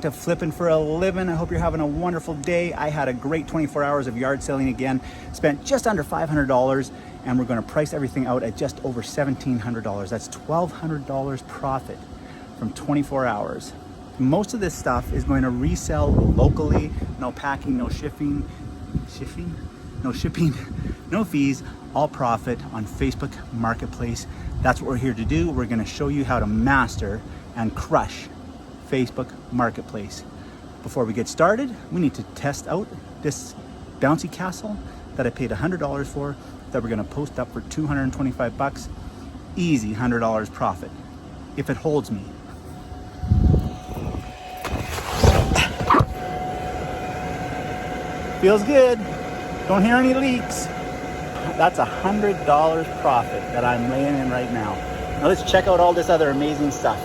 to flipping for a living. I hope you're having a wonderful day. I had a great 24 hours of yard selling again. Spent just under $500, and we're going to price everything out at just over $1,700. That's $1,200 profit from 24 hours. Most of this stuff is going to resell locally. No packing, no shipping, no fees, all profit on Facebook Marketplace. That's what we're here to do. We're going to show you how to master and crush Facebook Marketplace. Before we get started, we need to test out this bouncy castle that I paid $100 for, that we're going to post up for 225 bucks. Easy $100 profit if it holds me. Feels good. Don't hear any leaks. That's $100 profit that I'm laying in right now. Now let's check out all this other amazing stuff.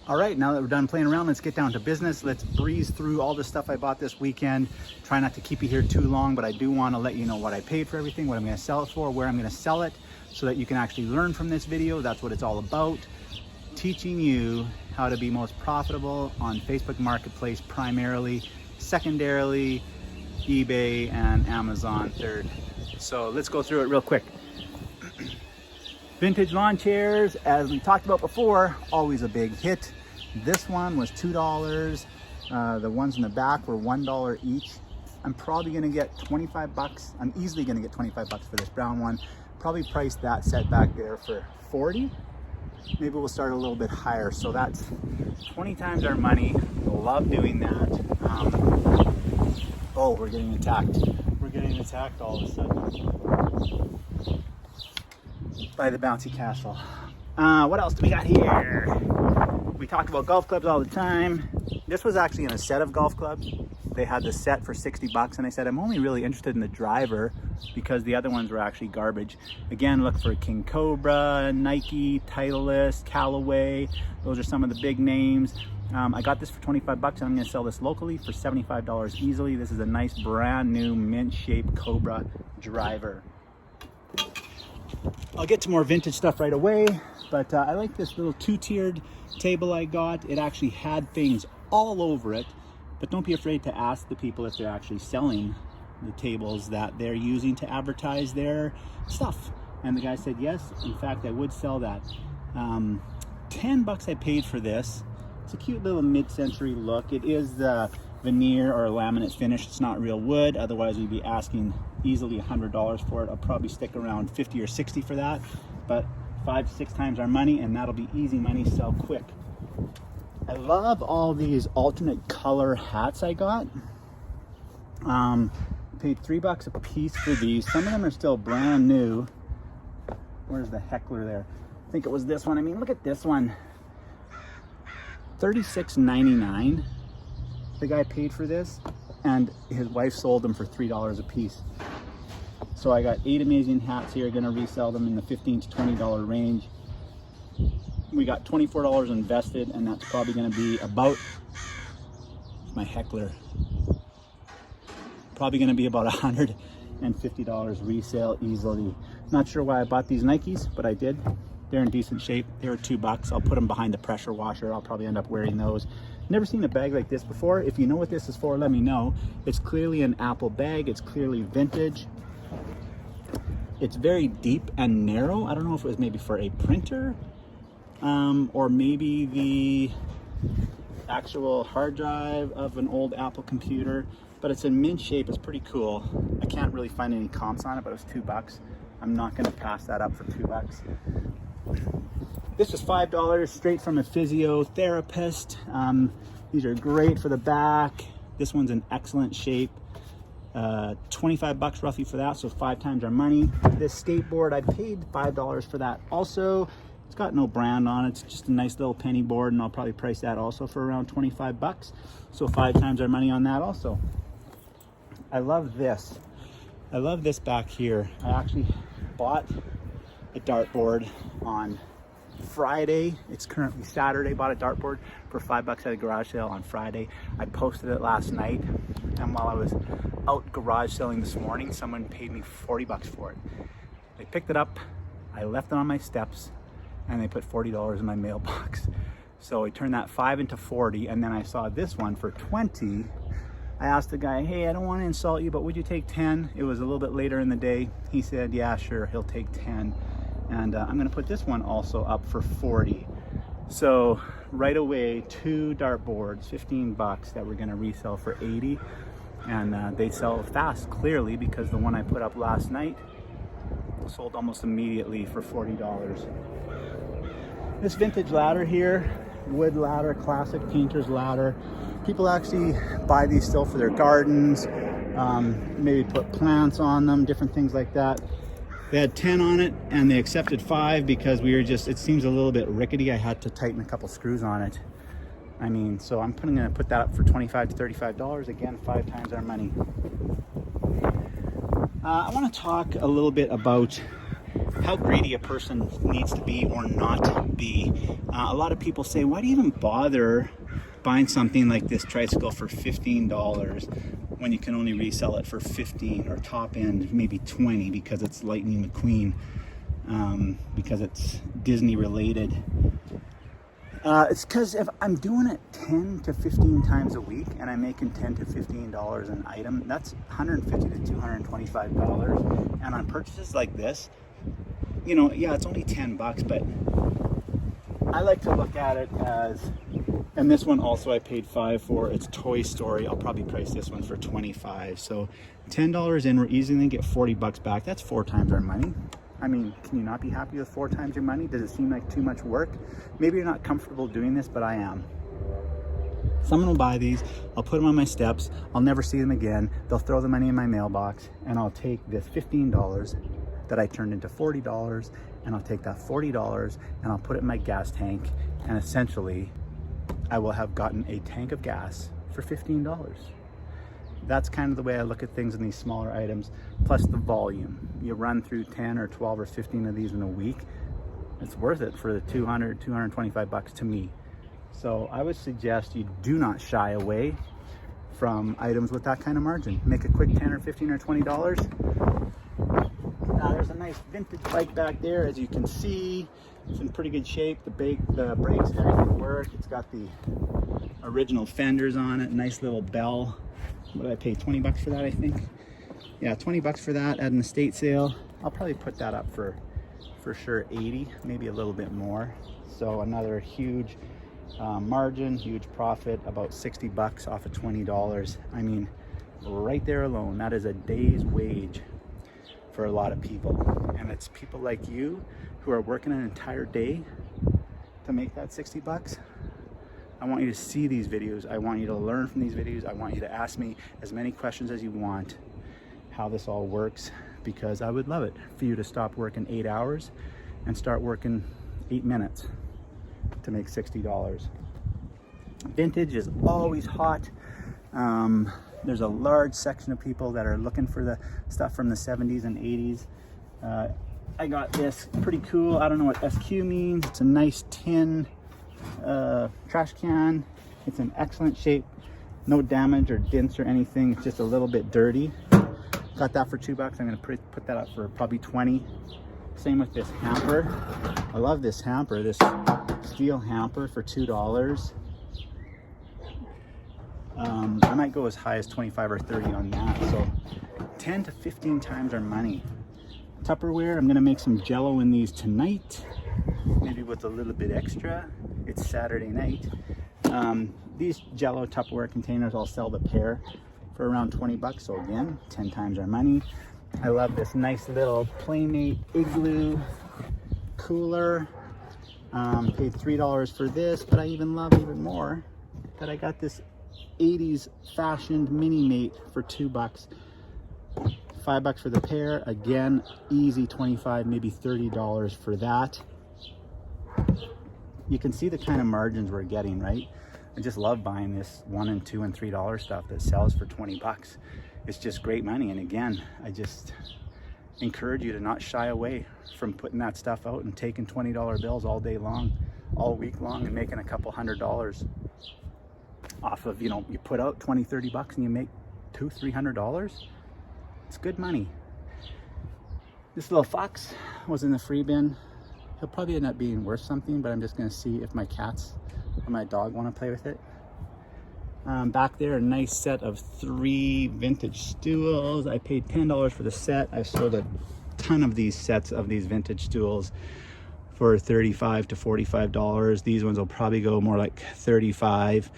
All right, now that we're done playing around, let's get down to business. Let's breeze through all the stuff I bought this weekend. Try not to keep you here too long, but I do want to let you know what I paid for everything, what I'm going to sell it for, where I'm going to sell it, so that you can actually learn from this video. That's what it's all about. Teaching you how to be most profitable on Facebook Marketplace primarily, secondarily, eBay and Amazon third. So let's go through it real quick. Vintage lawn chairs, as we talked about before, always a big hit. This one was $2. The ones in the back were $1 each. I'm probably gonna get 25 bucks. I'm easily gonna get 25 bucks for this brown one. Probably price that set back there for 40. Maybe we'll start a little bit higher. So that's 20 times our money. Love doing that. Oh, we're getting attacked. We're getting attacked all of a sudden by the bouncy castle. What else do we got here? We talked about golf clubs all the time. This was actually in a set of golf clubs. They had the set for 60 bucks, and I said, I'm only really interested in the driver because the other ones were actually garbage. Again, look for King Cobra, Nike, Titleist, Callaway. Those are some of the big names. I got this for 25 bucks, and I'm gonna sell this locally for $75 easily. This is a nice brand new mint shaped Cobra driver. I'll get to more vintage stuff right away, but I like this little two-tiered table I got. It actually had things all over it, but don't be afraid to ask the people if they're actually selling the tables that they're using to advertise their stuff. And the guy said, yes, in fact, I would sell that. 10 bucks I paid for this. It's a cute little mid-century look. It is the veneer or laminate finish. It's not real wood. Otherwise, we'd be asking easily $100 for it. I'll probably stick around 50 or 60 for that, but 5-6 times our money, and that'll be easy money, sell quick. I love all these alternate color hats I got. Paid $3 a piece for these. Some of them are still brand new. Where's the heckler there? I think it was this one. I mean, look at this one. $36.99 the guy paid for this, and his wife sold them for $3 a piece. So I got 8 amazing hats here. Gonna resell them in the $15 to $20 range. We got $24 invested, and that's probably gonna be about, my heckler, probably gonna be about $150 resale easily. Not sure why I bought these Nikes, but I did. They're in decent shape. They were $2. I'll put them behind the pressure washer. I'll probably end up wearing those. Never seen a bag like this before. If you know what this is for, let me know. It's clearly an Apple bag. It's clearly vintage. It's very deep and narrow. I don't know if it was maybe for a printer, or maybe the actual hard drive of an old Apple computer, but it's in mint shape. It's pretty cool. I can't really find any comps on it, but it was $2. I'm not gonna pass that up for $2. This was $5 straight from a physiotherapist. These are great for the back. This one's in excellent shape. 25 bucks roughly for that, so 5 times our money. This skateboard, I paid $5 for that also. It's got no brand on it. It's just a nice little penny board, and I'll probably price that also for around 25 bucks. So 5 times our money on that also. I love this. I love this back here. I actually bought a dartboard on Friday. It's currently Saturday. Bought a dartboard for $5 at a garage sale on Friday. I posted it last night, and while I was out garage selling this morning, someone paid me 40 bucks for it. They picked it up, I left it on my steps, and they put $40 in my mailbox. So we turned that 5 into 40, and then I saw this one for 20. I asked the guy, hey, I don't want to insult you, but would you take 10? It was a little bit later in the day. He said, yeah, sure, he'll take 10. And I'm gonna put this one also up for 40. So right away, 2 dartboards, 15 bucks that we're gonna resell for 80. And they sell fast, clearly, because the one I put up last night sold almost immediately for $40. This vintage ladder here, wood ladder, classic painter's ladder. People actually buy these still for their gardens, maybe put plants on them, different things like that. They had 10 on it and they accepted 5 because we were just, it seems a little bit rickety. I had to tighten a couple screws on it. I mean, so I'm gonna put that up for $25 to $35. Again, 5 times our money. I wanna talk a little bit about how greedy a person needs to be or not be. A lot of people say, why do you even bother buying something like this tricycle for $15 when you can only resell it for 15 or top end maybe 20 because it's Lightning McQueen, because it's Disney related. It's because if I'm doing it 10 to 15 times a week and I'm making $10 to $15 an item, that's $150 to $225. And on purchases like this, you know, yeah, it's only 10 bucks, but I like to look at it as, and this one also I paid 5 for, it's Toy Story. I'll probably price this one for 25. So $10 in, we're easily gonna get 40 bucks back. That's 4 times our money. I mean, can you not be happy with 4 times your money? Does it seem like too much work? Maybe you're not comfortable doing this, but I am. Someone will buy these, I'll put them on my steps, I'll never see them again, they'll throw the money in my mailbox, and I'll take this $15 that I turned into $40, and I'll take that $40 and I'll put it in my gas tank, and essentially I will have gotten a tank of gas for $15. That's kind of the way I look at things in these smaller items, plus the volume. You run through 10 or 12 or 15 of these in a week, it's worth it for the 200, 225 bucks to me. So I would suggest you do not shy away from items with that kind of margin. Make a quick 10 or 15 or $20. Now there's a nice vintage bike back there, as you can see. It's in pretty good shape. The brakes, everything work. It's got the original fenders on it, nice little bell. What did I pay, 20 bucks for that, I think? Yeah, 20 bucks for that at an estate sale. I'll probably put that up for sure 80, maybe a little bit more. So another huge margin, huge profit, about 60 bucks off of $20. I mean, right there alone, that is a day's wage for a lot of people. And it's people like you who are working an entire day to make that 60 bucks. I want you to see these videos. I want you to learn from these videos. I want you to ask me as many questions as you want, how this all works, because I would love it for you to stop working 8 hours and start working 8 minutes to make $60. Vintage is always hot. There's a large section of people that are looking for the stuff from the 70s and 80s. I got this pretty cool, I don't know what SQ means. It's a nice tin trash can. It's in excellent shape, no damage or dents or anything. It's just a little bit dirty. Got that for $2. I'm gonna put that up for probably 20. Same with this hamper. I love this hamper, this steel hamper for $2. I might go as high as 25 or 30 on that. So 10 to 15 times our money. Tupperware, I'm gonna make some Jello in these tonight, maybe with a little bit extra. It's Saturday night. These Jello Tupperware containers, I'll sell the pair for around 20 bucks. So again, 10 times our money. I love this nice little Playmate Igloo cooler. Paid $3 for this, but I even love even more that I got this 80s fashioned mini mate for $2. $5 for the pair. Again, easy 25, maybe $30 for that. You can see the kind of margins we're getting, right? I just love buying this $1 and $2 and $3 stuff that sells for 20 bucks. It's just great money. And again, I just encourage you to not shy away from putting that stuff out and taking $20 bills all day long, all week long, and making a couple $100 off of, you know, you put out 20, 30 bucks and you make $200, $300. It's good money. This little fox was in the free bin. He'll probably end up being worth something, but I'm just gonna see if my cats My dog want to play with it. Back there, a nice set of 3 vintage stools. I paid $10 for the set. I sold a ton of these sets of these vintage stools for $35 to $45. These ones will probably go more like $35.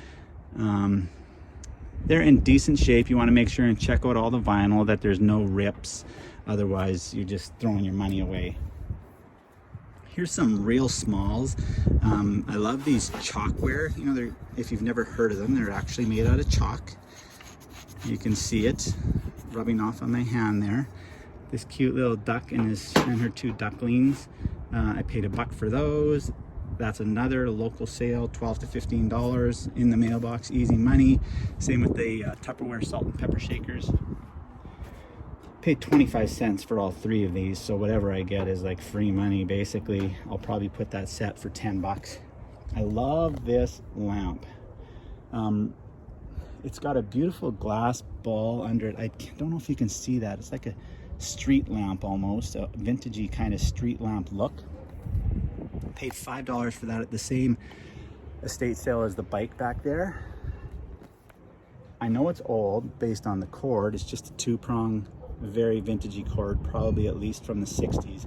They're in decent shape. You want to make sure and check out all the vinyl, that there's no rips. Otherwise, you're just throwing your money away. Here's some real smalls. I love these chalkware. You know, if you've never heard of them, they're actually made out of chalk. You can see it rubbing off on my hand there. This cute little duck and her 2 ducklings. I paid $1 for those. That's another local sale, $12 to $15 in the mailbox, easy money. Same with the Tupperware salt and pepper shakers. Paid 25 cents for all 3 of these, so whatever I get is like free money basically. I'll probably put that set for $10. I love this lamp. It's got a beautiful glass ball under it. I don't know if you can see that. It's like a street lamp almost, a vintagey kind of street lamp look. Paid $5 for that at the same estate sale as the bike back there. I know it's old based on the cord. It's just a 2-prong, very vintagey cord, probably at least from the 60s.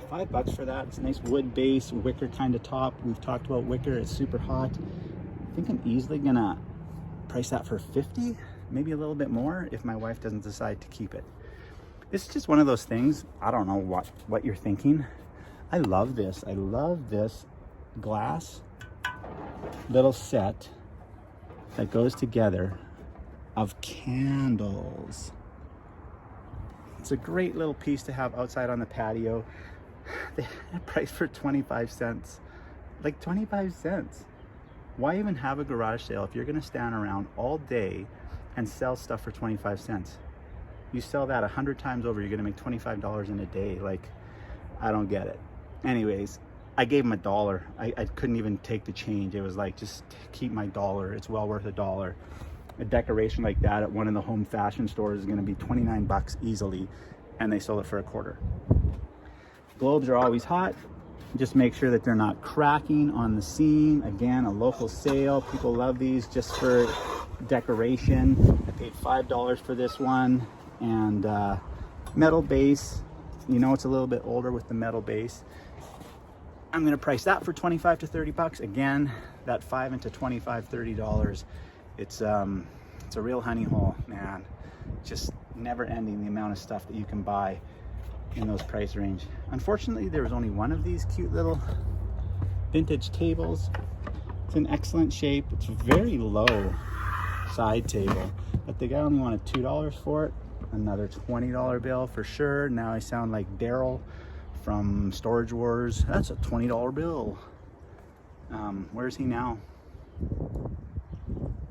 $5 for that. It's a nice wood base, wicker kind of top. We've talked about wicker. It's super hot. I think I'm easily gonna price that for $50, maybe a little bit more if my wife doesn't decide to keep it. It's just one of those things. I don't know what you're thinking. I love this. I love this glass little set that goes together of candles. It's a great little piece to have outside on the patio. They had it priced for 25 cents. Like 25 cents. Why even have a garage sale if you're gonna stand around all day and sell stuff for 25 cents? You sell that 100 times over, you're gonna make $25 in a day. Like, I don't get it. Anyways, I gave him $1. I couldn't even take the change. It was like, just keep my $1. It's well worth $1. A decoration like that at one of the home fashion stores is gonna be 29 bucks easily, and they sold it for $0.25. Globes are always hot. Just make sure that they're not cracking on the seam. Again, a local sale. People love these just for decoration. I paid $5 for this one. And metal base. You know, it's a little bit older with the metal base. I'm gonna price that for 25 to 30 bucks. Again, that 5 into 25, $30. It's a real honey hole, man. Just never ending the amount of stuff that you can buy in those price range. Unfortunately, there was only one of these cute little vintage tables. It's in excellent shape. It's very low side table, but the guy only wanted $2 for it. Another $20 bill for sure. Now I sound like Daryl from Storage Wars. That's a $20 bill. Where's he now?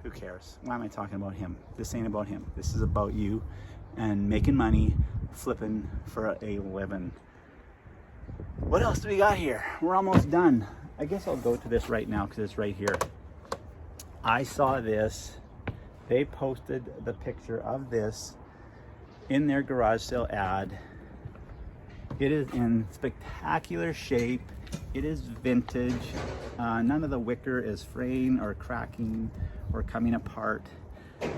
Who cares? Why am I talking about him? This ain't about him. This is about you and making money, flipping for a living. What else do we got here? We're almost done. I guess I'll go to this right now because it's right here. I saw this. They posted the picture of this in their garage sale ad. It is in spectacular shape. It is vintage. None of the wicker is fraying or cracking or coming apart.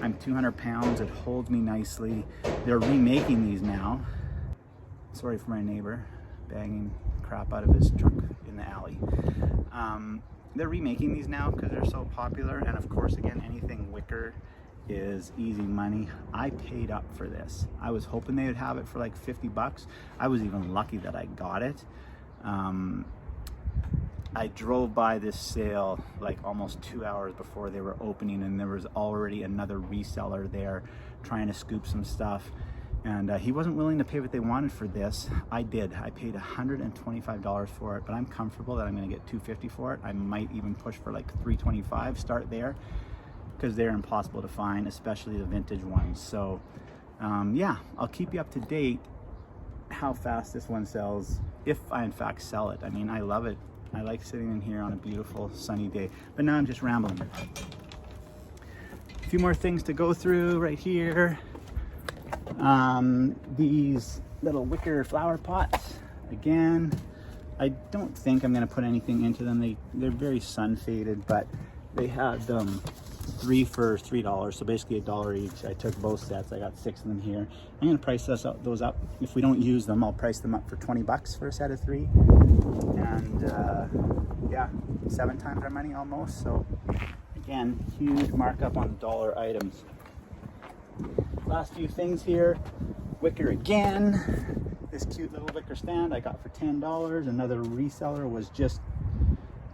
I'm 200 pounds. It holds me nicely. They're remaking these now. Sorry for my neighbor banging crap out of his truck in the alley. They're remaking these now because they're so popular. And of course, again, anything wicker is easy money. I paid up for this. I was hoping they would have it for like 50 bucks. I was even lucky that I got it. I drove by this sale like almost 2 hours before they were opening, and there was already another reseller there trying to scoop some stuff. And he wasn't willing to pay what they wanted for this. I did. I paid $125 for it, but I'm comfortable that I'm gonna get $250 for it. I might even push for like $325, start there, because they're impossible to find, especially the vintage ones. So yeah, I'll keep you up to date how fast this one sells, if I in fact sell it. I mean, I love it. I like sitting in here on a beautiful sunny day, but now I'm just rambling. A few more things to go through right here. These little wicker flower pots. Again, I don't think I'm gonna put anything into them. They're very sun faded, but They had 3 for $3, so basically $1 each. I took both sets. I got 6 of them here. I'm gonna price those up. If we don't use them, I'll price them up for 20 bucks for a set of 3. And yeah, 7 times our money almost. So again, huge markup on dollar items. Last few things here. Wicker again. This cute little wicker stand I got for $10. Another reseller was just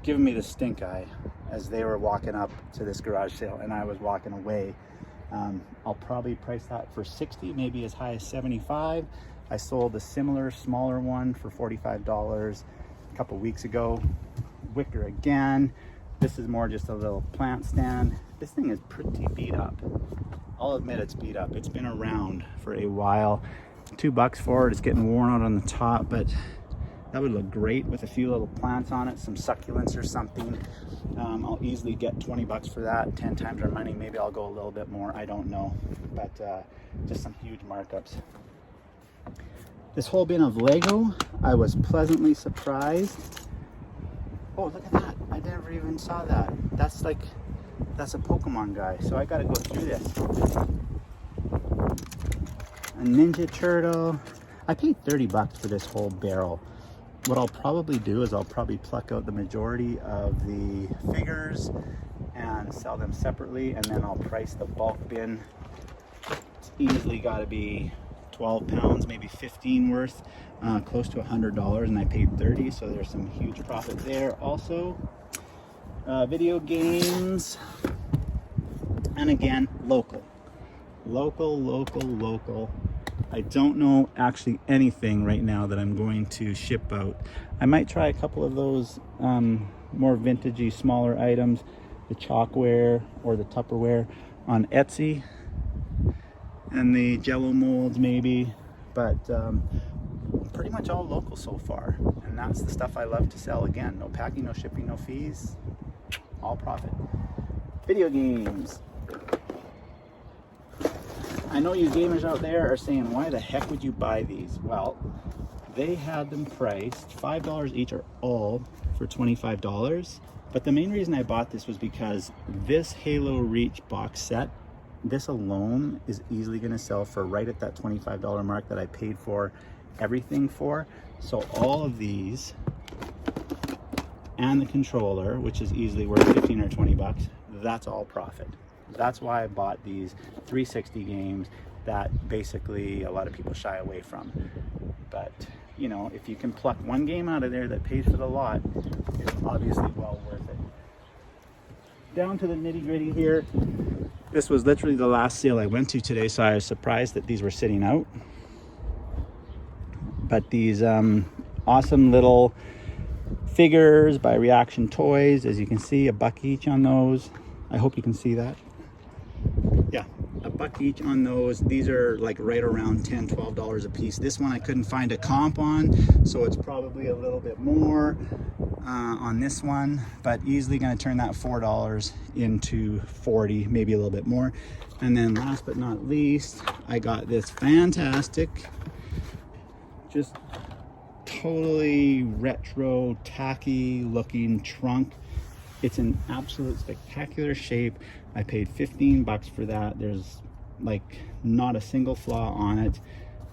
giving me the stink eye as they were walking up to this garage sale and I was walking away. I'll probably price that for 60, maybe as high as 75. I sold a similar smaller one for $45 a couple weeks ago. Wicker again. This is more just a little plant stand. This thing is pretty beat up. I'll admit it's beat up. It's been around for a while. $2 for it. It's getting worn out on the top, but that would look great with a few little plants on it, some succulents or something. I'll easily get 20 bucks for that, 10 times our money. Maybe I'll go a little bit more, I don't know. But just some huge markups. This whole bin of Lego, I was pleasantly surprised. Oh, look at that. I never even saw that. That's a Pokemon guy, so I gotta go through this. A Ninja Turtle. I paid 30 bucks for this whole barrel. What I'll probably do is I'll probably pluck out the majority of the figures and sell them separately, and then I'll price the bulk bin. It's easily got to be 12 pounds, maybe 15 worth, close to $100, and I paid 30, so there's some huge profit there. Also, video games, and again, local. I don't know actually anything right now that I'm going to ship out. I might try a couple of those more vintagey, smaller items, the chalkware or the Tupperware on Etsy, and the Jello molds maybe, but pretty much all local so far. And that's the stuff I love to sell. Again, no packing, no shipping, no fees, all profit. Video games. I know you gamers out there are saying, why the heck would you buy these? Well, they had them priced $5 each, or all for $25. But the main reason I bought this was because this Halo Reach box set, this alone is easily going to sell for right at that $25 mark that I paid for everything for. So all of these and the controller, which is easily worth 15 or 20 bucks, that's all profit. That's why I bought these 360 games that basically a lot of people shy away from. But, you know, if you can pluck one game out of there that pays for the lot, it's obviously well worth it. Down to the nitty gritty here. This was literally the last sale I went to today, so I was surprised that these were sitting out. But these awesome little figures by Reaction Toys, as you can see, $1 each on those. I hope you can see that. Yeah, $1 each on those. These are like right around $10, $12 a piece. This one I couldn't find a comp on, so it's probably a little bit more on this one, but easily going to turn that $4 into 40, maybe a little bit more. And then last but not least, I got this fantastic, just totally retro, tacky looking trunk. It's an absolute spectacular shape. I paid 15 bucks for that. There's like not a single flaw on it.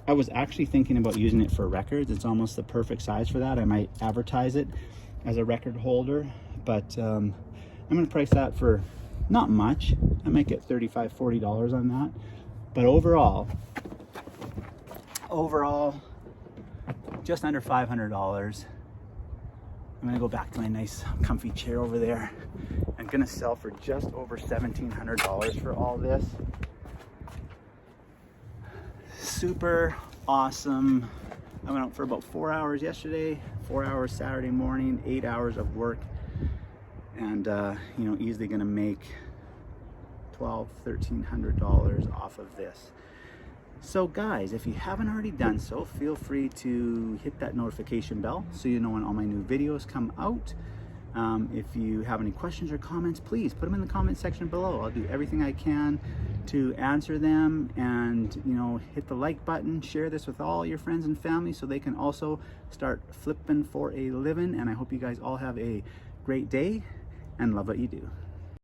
I was actually thinking about using it for records. It's almost the perfect size for that. I might advertise it as a record holder, but I'm gonna price that for not much. I might get $35, $40 on that. But overall, just under $500. I'm gonna go back to my nice comfy chair over there. I'm gonna sell for just over $1,700 for all this. Super awesome. I went out for about 4 hours yesterday, 4 hours Saturday morning, 8 hours of work, and you know, easily gonna make $1,200, $1,300 off of this. So guys, if you haven't already done so, feel free to hit that notification bell so you know when all my new videos come out. If you have any questions or comments, please put them in the comment section below. I'll do everything I can to answer them, and you know, hit the like button, share this with all your friends and family so they can also start flipping for a living. And I hope you guys all have a great day and love what you do.